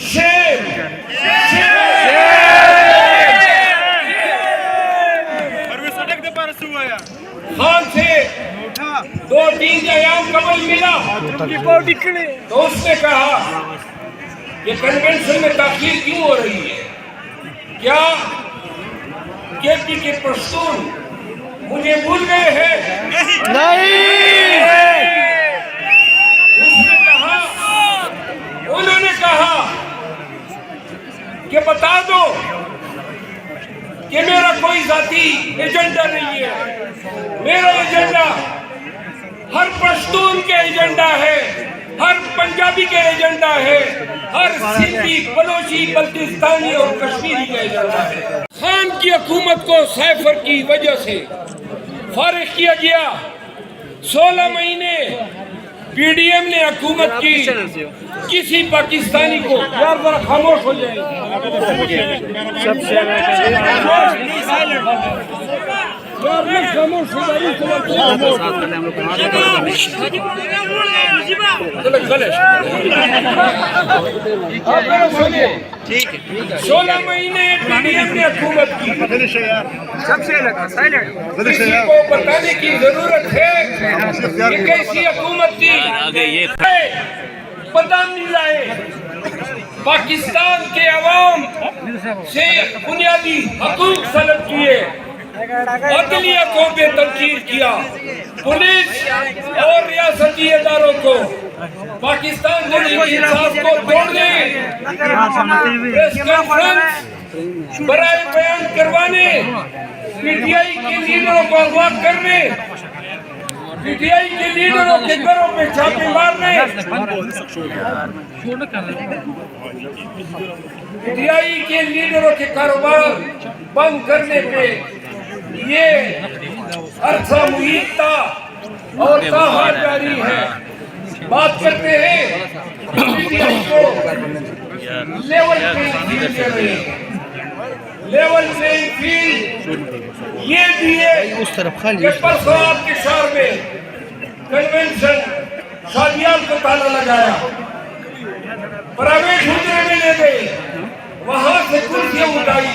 शेर खान से 2-3 अयाम कबल मिला तो उसने कहा ये कन्वेंशन में ताखीर क्यों हो रही है, क्या केपी के पश्तून मुझे भूल गए हैं? उसने कहा, उन्होंने कहा कि बता दो कि मेरा कोई जाती एजेंडा नहीं है, मेरा एजेंडा हर पश्तून के एजेंडा है, हर पंजाबी के एजेंडा है, हर सिंधी, बलोची, बल्तिस्तानी और कश्मीरी का एजेंडा है। खान की हुकूमत को साइफर की वजह से फारिग किया गया। 16 महीने पीडीएम ने हुकूमत की, किसी पाकिस्तानी को यार जरा खामोश हो जाए, ठीक है। 16 महीने पीडीएम ने हुकूमत की, किसी को बताने की जरूरत है कि कैसी हुकूमत थी। बदाम नहीं लाए, पाकिस्तान के अवाम से बुनियादी हकूक सलब किए, अदलिया को बेतनकीर किया, पुलिस और रियासती इदारों को पाकिस्तान के इंसाफ को तोड़ने, प्रेस कॉन्फ्रेंस बराए बयान करवाने, पीटीआई के लीडरों को अगवा करने, पीटीआई के लीडरों के घरों पे छापे मारने, पीटीआई के लीडरों के कारोबार बंद करने पे ये अरसा मुहित था और ताहार जारी है। बात करते हैं पीटीआई को लेवल प्लेइंग फील्ड ये दिए कि परसों आपके शहर में कन्वेंशन शादियाल को ताला लगाया, प्राइवेट हुजरे में ले गए, वहां से कुर्सियां उठाई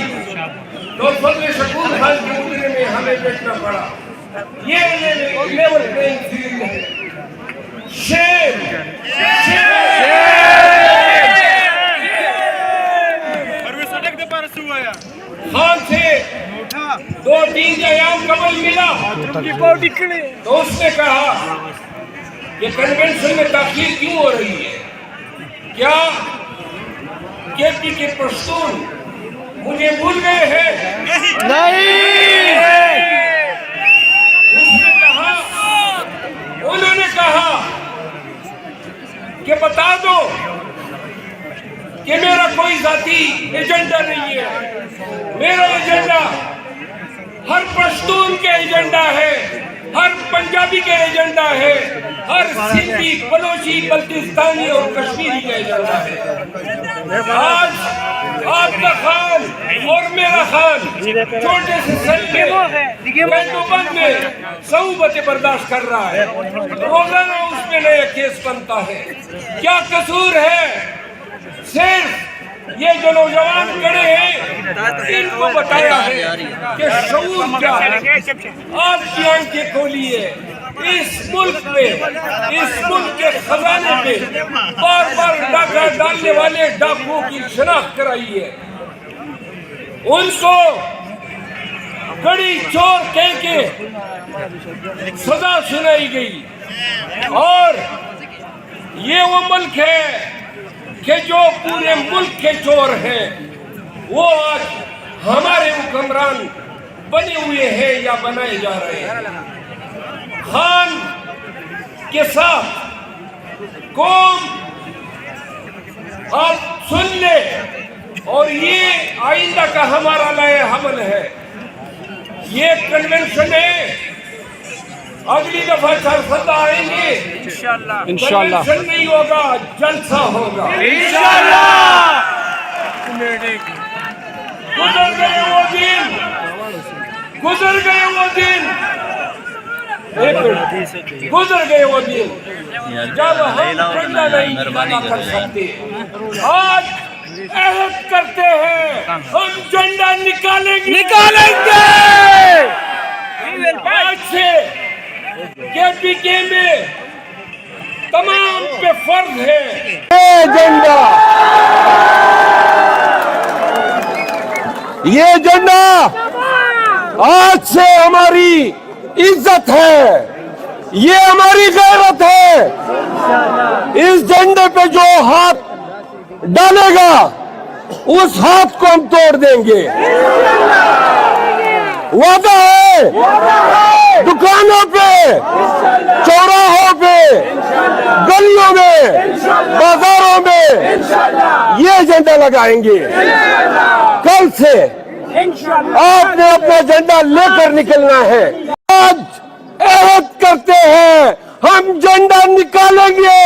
तो फजल शकूर खान के हुजरे में हमें बैठना पड़ा। ये लेवल प्लेइंग फील्ड है। शेर खान से 2-3 अयाम कबल मिला तो उसने कहा ये कन्वेंशन में ताखीर क्यों हो रही है, क्या केपी के पश्तून मुझे भूल गए हैं? उसने कहा, उन्होंने कहा कि बता दो कि मेरा कोई जाती एजेंडा नहीं है, मेरा एजेंडा हर पश्तून के एजेंडा है, हर पंजाबी के एजेंडा है, हर सिंधी, बलोची, बल्तिस्तानी और कश्मीरी का एजेंडा है। आज आपका खान और मेरा खान छोटे से सल्ले बंद में सऊबतें बर्दाश्त कर रहा है, रोजाना उसमें नया केस बनता है। क्या कसूर है? सिर्फ ये जो नौजवान खड़े हैं इनको बताया है कि शऊर क्या है। आपकी आंखें खोलिए, इस मुल्क में, इस मुल्क के खजाने पे बार बार डाका डालने वाले डाकुओं की शनाख्त कराइए, उनको कड़ी चोर कह के सजा सुनाई गई। और ये वो मुल्क है कि जो पूरे मुल्क के चोर हैं वो आज हमारे हुक्मरान बने हुए हैं या बनाए जा रहे हैं। खान के साथ कौम आप सुन ले, और ये आइंदा का हमारा लाए हमल है। ये कन्वेंशन है, अगली दफा सदा आएंगे इंशाअल्लाह, कन्वेंशन नहीं होगा, जलसा होगा इंशाअल्लाह। गुजर गए वो दिन, गुजर गए वो दिन, गुजर गए वो दिन जब हम ठंडा नहीं कर सकते। आज عہد کرتے ہیں ہم جھنڈا نکالیں گے آج سے KPK میں تمام پہ فرض ہے یہ جھنڈا آج سے ہماری عزت ہے، یہ ہماری غیرت ہے۔ اس جھنڈے پہ جو ہاتھ ڈالے گا اس ہاتھ کو ہم توڑ دیں گے، وعدہ ہے۔ دکانوں پہ، چوراہوں پہ، گلیوں میں، بازاروں میں یہ جھنڈا لگائیں گے۔ کل سے آپ نے اپنا جھنڈا لے کر نکلنا ہے۔ آج عہد کرتے ہیں ہم جھنڈا نکالیں گے۔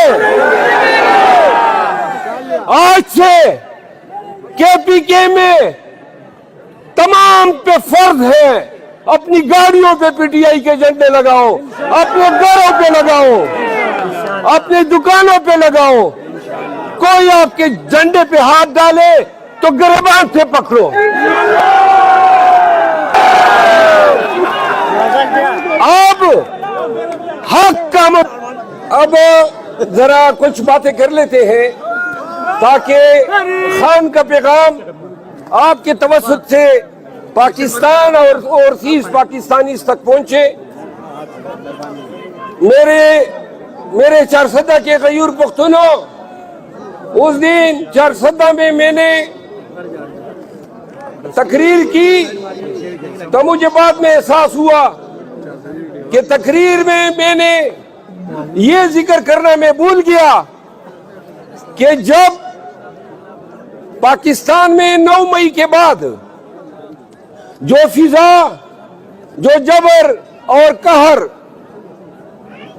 آج سے KPK میں تمام پہ فرض ہے اپنی گاڑیوں پہ PTI کے جھنڈے لگاؤ، اپنے گھروں پہ لگاؤ، اپنی دکانوں پہ لگاؤ۔ کوئی آپ کے جھنڈے پہ ہاتھ ڈالے تو گریبان سے پکڑو۔ اب حق کا اب ذرا کچھ باتیں کر لیتے ہیں تاکہ خان کا پیغام آپ کے توسط سے پاکستان اور اوورسیز پاکستانیز تک پہنچے۔ میرے چارسدہ کے غیور پختونوں، اس دن چارسدہ میں میں نے تقریر کی تو مجھے بعد میں احساس ہوا کہ تقریر میں میں نے یہ ذکر کرنا میں بھول گیا کہ جب پاکستان میں 9 مئی کے بعد جو فضا، جو جبر اور قہر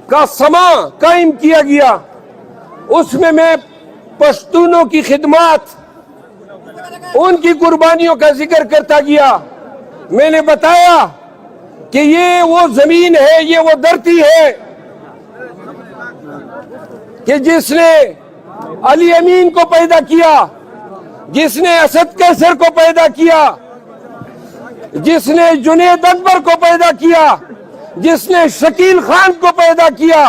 کا سما قائم کیا گیا، اس میں پشتونوں کی خدمات، ان کی قربانیوں کا ذکر کرتا گیا۔ میں نے بتایا کہ یہ وہ زمین ہے، یہ وہ دھرتی ہے کہ جس نے علی امین کو پیدا کیا، جس نے اسد کیسر کو پیدا کیا، جس نے جنید اکبر کو پیدا کیا، جس نے شکیل خان کو پیدا کیا،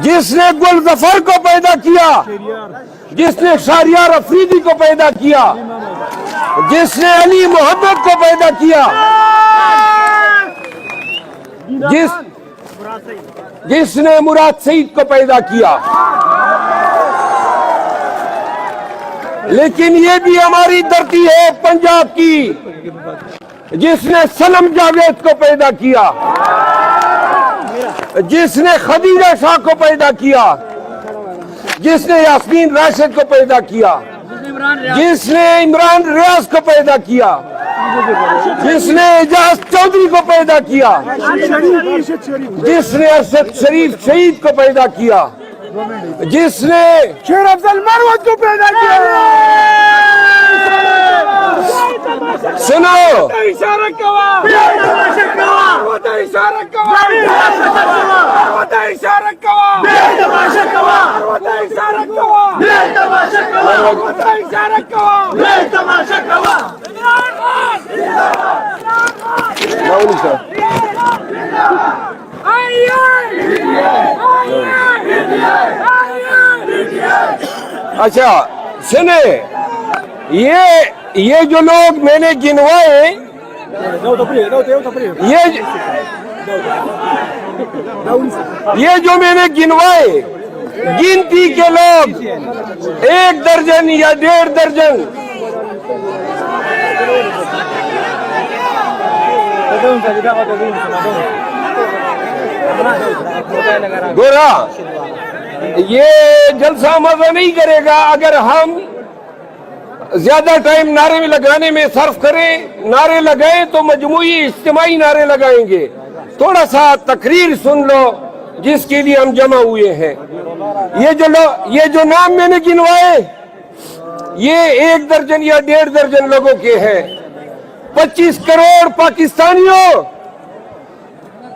جس نے گل ظفر کو پیدا کیا، جس نے شہریار افریدی کو پیدا کیا، جس نے علی محمد کو پیدا کیا، جس نے مراد سعید کو پیدا کیا۔ لیکن یہ بھی ہماری دھرتی ہے پنجاب کی، جس نے سلم جاوید کو پیدا کیا، جس نے خدیجہ شاہ کو پیدا کیا، جس نے یاسمین راشد کو پیدا کیا، جس نے عمران ریاض کو پیدا کیا، جس نے اعجاز چودھری کو پیدا کیا، جس نے ارشد شریف شہید کو پیدا کیا، جس نے شیر افضل مروت کو پیدا کیا۔ سنو، اچھا سنیں، یہ جو لوگ میں نے گنوائے، یہ جو میں نے گنوائے، گنتی کے لوگ 1 درجن یا 1.5 درجن گورا، یہ جلسہ مزہ نہیں کرے گا اگر ہم زیادہ ٹائم نعرے میں لگانے میں صرف کریں۔ نعرے لگائیں تو مجموعی اجتماعی نعرے لگائیں گے۔ تھوڑا سا تقریر سن لو جس کے لیے ہم جمع ہوئے ہیں۔ یہ جو نام میں نے گنوائے، یہ 1 درجن یا 1.5 درجن لوگوں کے ہیں۔ 25 کروڑ پاکستانیوں،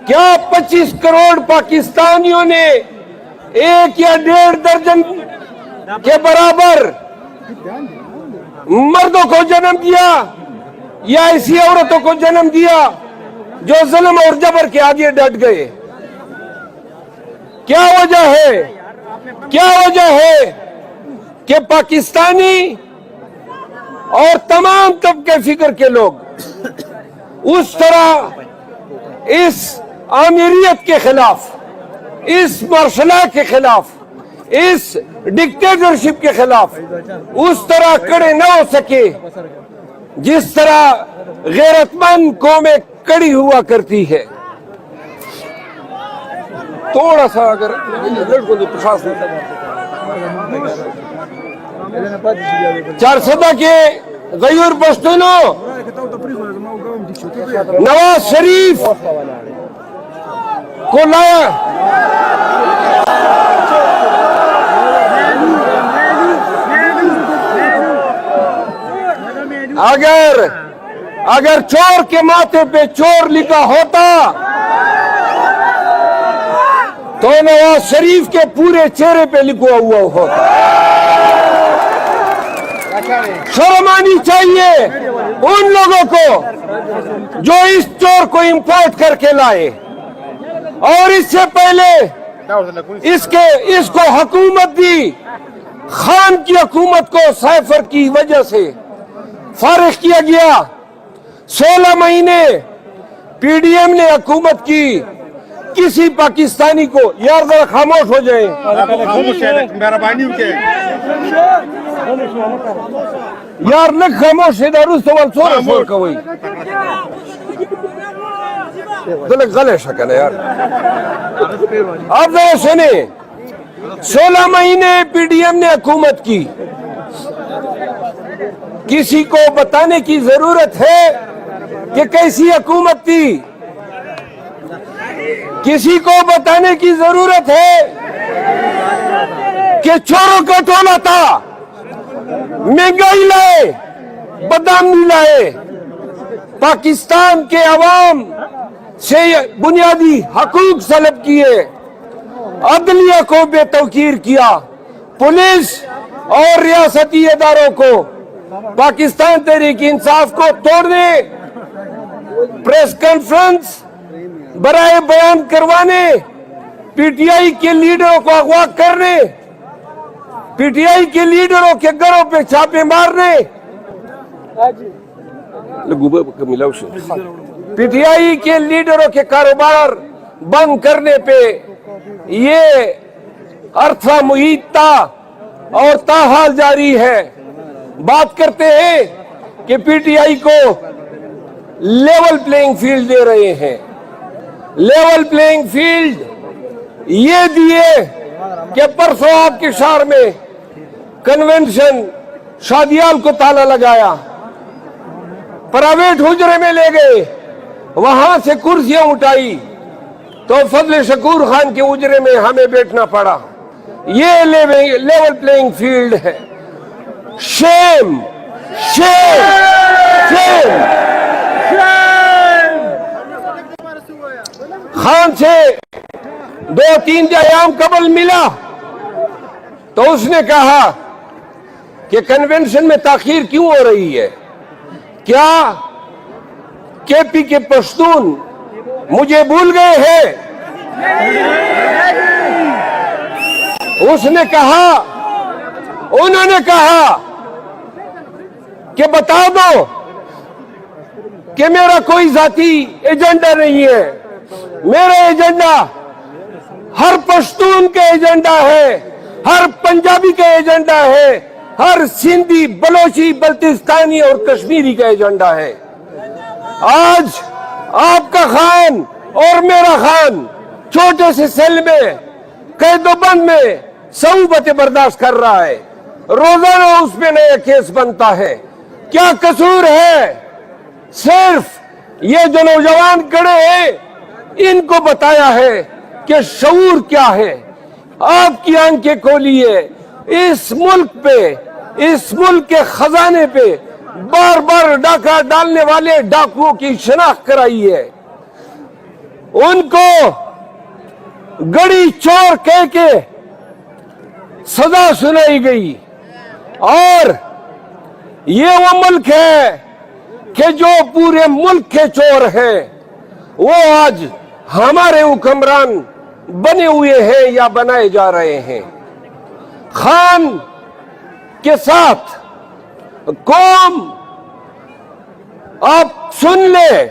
کیا 25 کروڑ پاکستانیوں نے 1 یا 1.5 درجن کے برابر मर्दों को जन्म दिया या ऐसी औरतों को जन्म दिया जो जुल्म और जबर के आगे डट गए? क्या वजह है? क्या वजह है कि पाकिस्तानी और तमाम तबके फिक्र के लोग उस तरह इस आमिरियत के खिलाफ, इस मर्शला के खिलाफ, इस डिक्टेटरशिप के खिलाफ उस तरह खड़े न हो सके जिस तरह गैरतमंद कौमें कड़ी हुआ करती है? थोड़ा सा अगर लड़कों की प्रशासन 400 के गयूर पश्तूनों नवाज शरीफ को लाया। अगर चोर के माथे पे चोर लिखा होता तो नवाज शरीफ के पूरे चेहरे पे लिखा हुआ होता। शर्म आनी चाहिए उन लोगों को जो इस चोर को इंपोर्ट करके लाए और इससे पहले इसको हुकूमत दी। खान की हुकूमत को साइफर की वजह से फारिग किया गया। 16 महीने पीडीएम ने हुकूमत की। किसी पाकिस्तानी को, यार जरा खामोश हो जाए, यार न खामोश है दारू सवाल सोरा सोर का वही गले शकन है यार। आप जरा सुने, 16 महीने पीडीएम ने हुकूमत की। किसी को बताने की जरूरत है कि कैसी हुकूमत थी? किसी को बताने की जरूरत है कि चोरों का टोला था, महंगाई लाए, बदनामी लाए, पाकिस्तान के अवाम से बुनियादी हकूक सलब किए, अदलिया को बेतौकीर किया, पुलिस और रियासती इदारों को, पाकिस्तान तहरीक इंसाफ को तोड़ने, प्रेस कॉन्फ्रेंस बराए बयान करवाने, पीटीआई के लीडरों को अगवा करने, पीटीआई के लीडरों के घरों पे छापे मारने, पीटीआई के लीडरों के कारोबार बंद करने पे ये अर्थवा मुहिता और ताहाल जारी है। बात करते हैं कि पीटीआई को लेवल प्लेइंग फील्ड दे रहे हैं। लेवल प्लेइंग फील्ड ये दिए कि परसों आपके शहर में कन्वेंशन शादियाल को ताला लगाया, प्राइवेट हुजरे में ले गए, वहां से कुर्सियां उठाई तो फजल शकूर खान के हुजरे में हमें बैठना पड़ा। ये लेवल प्लेइंग फील्ड है। Shame, shame, shame. खान से 2-3 अयाम कबल मिला तो उसने कहा कि कन्वेंशन में ताखीर क्यों हो रही है? क्या केपी के पश्तून मुझे भूल गए हैं? उसने कहा, उन्होंने कहा कि बता दो कि मेरा कोई जाती एजेंडा नहीं है, मेरा एजेंडा हर पश्तून का एजेंडा है, हर पंजाबी का एजेंडा है, हर सिंधी, बलोची, बल्तिस्तानी और कश्मीरी का एजेंडा है। आज आपका खान और मेरा खान छोटे से सेल में कैदोबंद में सऊबतें बर्दाश्त कर रहा है, रोजाना उसमें नया केस बनता है। क्या कसूर है? सिर्फ ये जो नौजवान खड़े हैं इनको बताया है कि शऊर क्या है। आपकी आंखें खोलिए, इस मुल्क पे, इस मुल्क के खजाने पे बार बार डाका डालने वाले डाकुओं की शनाख्त कराई है। उनको गड़ी चोर कह के सजा सुनाई गई और یہ وہ ملک ہے کہ جو پورے ملک کے چور ہیں وہ آج ہمارے حکمران بنے ہوئے ہیں یا بنائے جا رہے ہیں. خان کے ساتھ قوم آپ سن لیں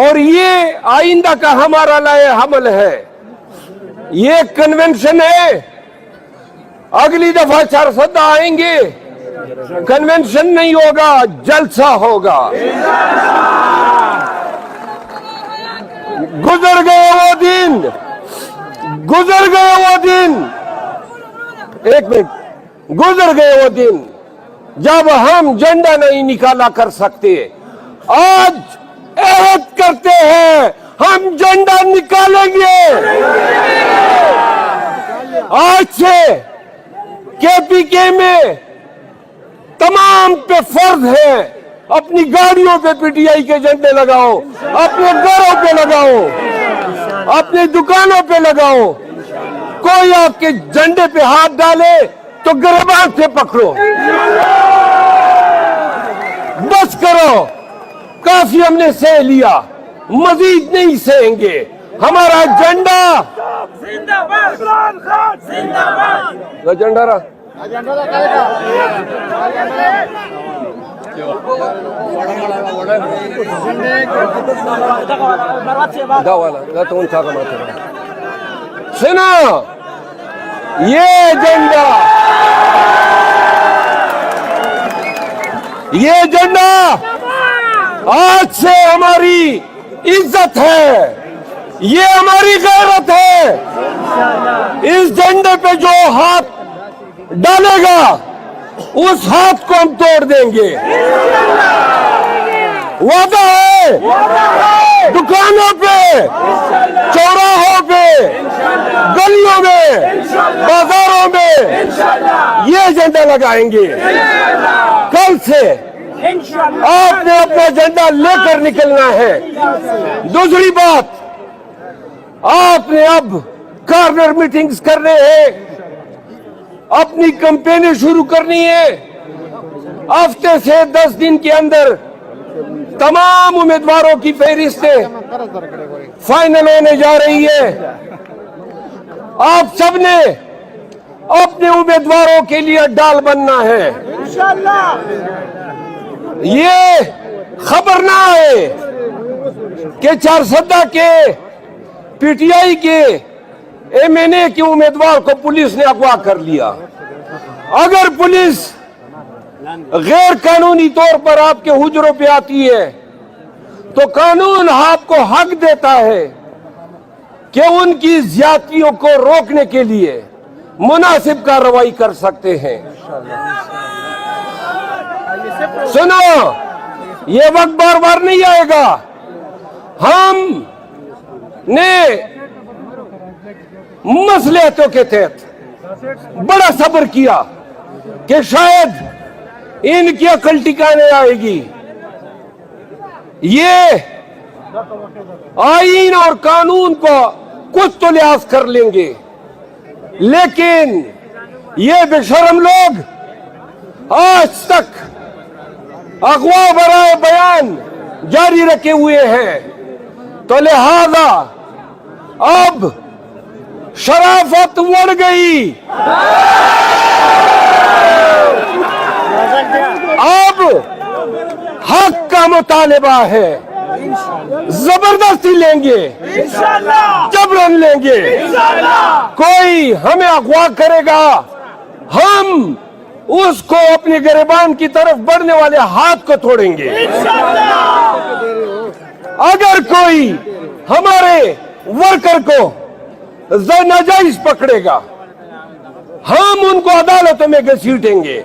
اور یہ آئندہ کا ہمارا لائے حمل ہے. یہ کنونشن ہے, اگلی دفعہ 400 آئیں گے, کنونشن نہیں ہوگا, جلسہ ہوگا. گزر گئے وہ دن, گزر گئے وہ دن, ایک منٹ, گزر گئے وہ دن جب ہم جھنڈا نہیں نکالا کر سکتے. آج عہد کرتے ہیں ہم جھنڈا نکالیں گے. آج سے KPK میں تمام پہ فرض ہے اپنی گاڑیوں پہ PTI کے جھنڈے لگاؤ, اپنے گھروں پہ لگاؤ, اپنی دکانوں پہ لگاؤ. کوئی آپ کے جھنڈے پہ ہاتھ ڈالے تو گریبان سے پکڑو. بس کرو, کافی ہم نے سہ لیا, مزید نہیں سہیں گے. ہمارا جھنڈا جھنڈا رہا سنا, یہ جھنڈا آج سے ہماری عزت ہے, یہ ہماری غیرت ہے. اس جھنڈے پہ جو ہاتھ ڈالے گا اس ہاتھ کو ہم توڑ دیں گے. وعدہ ہے. دکانوں پہ, چوراہوں پہ, گلیوں میں, بازاروں میں یہ جھنڈا لگائیں گے. کل سے آپ نے اپنا جھنڈا لے کر نکلنا ہے. دوسری بات, آپ نے اب کارنر میٹنگز کرنے ہیں, اپنی کمپینیں شروع کرنی ہے. ہفتے سے 10 دن کے اندر تمام امیدواروں کی فہرستیں فائنل ہونے جا رہی ہے. آپ سب نے اپنے امیدواروں کے لیے ڈال بننا ہے. یہ خبر نہ ہے کہ 400 کے PTI کے MNA کے امیدوار کو پولیس نے اغوا کر لیا. اگر پولیس غیر قانونی طور پر آپ کے حجروں پہ آتی ہے تو قانون آپ کو حق دیتا ہے کہ ان کی زیادتیوں کو روکنے کے لیے مناسب کارروائی کر سکتے ہیں. سنو, یہ وقت بار بار نہیں آئے گا. ہم نے مصلحتوں کے تحت بڑا صبر کیا کہ شاید ان کی عقل ٹھکانے آئے گی. یہ آئین اور قانون کو کچھ تو لحاظ کر لیں گے, لیکن یہ بے شرم لوگ آج تک اغوا برائے بیان جاری رکھے ہوئے ہیں. تو لہذا اب شرافت بڑھ گئی. اب حق کا مطالبہ ہے. زبردستی لیں گے, جبرن لیں گے. کوئی ہمیں اغوا کرے گا, ہم اس کو اپنے گریبان کی طرف بڑھنے والے ہاتھ کو توڑیں گے. اگر کوئی ہمارے ورکر کو ناجائز پکڑے گا, ہم ان کو عدالتوں میں گھسیٹیں گے.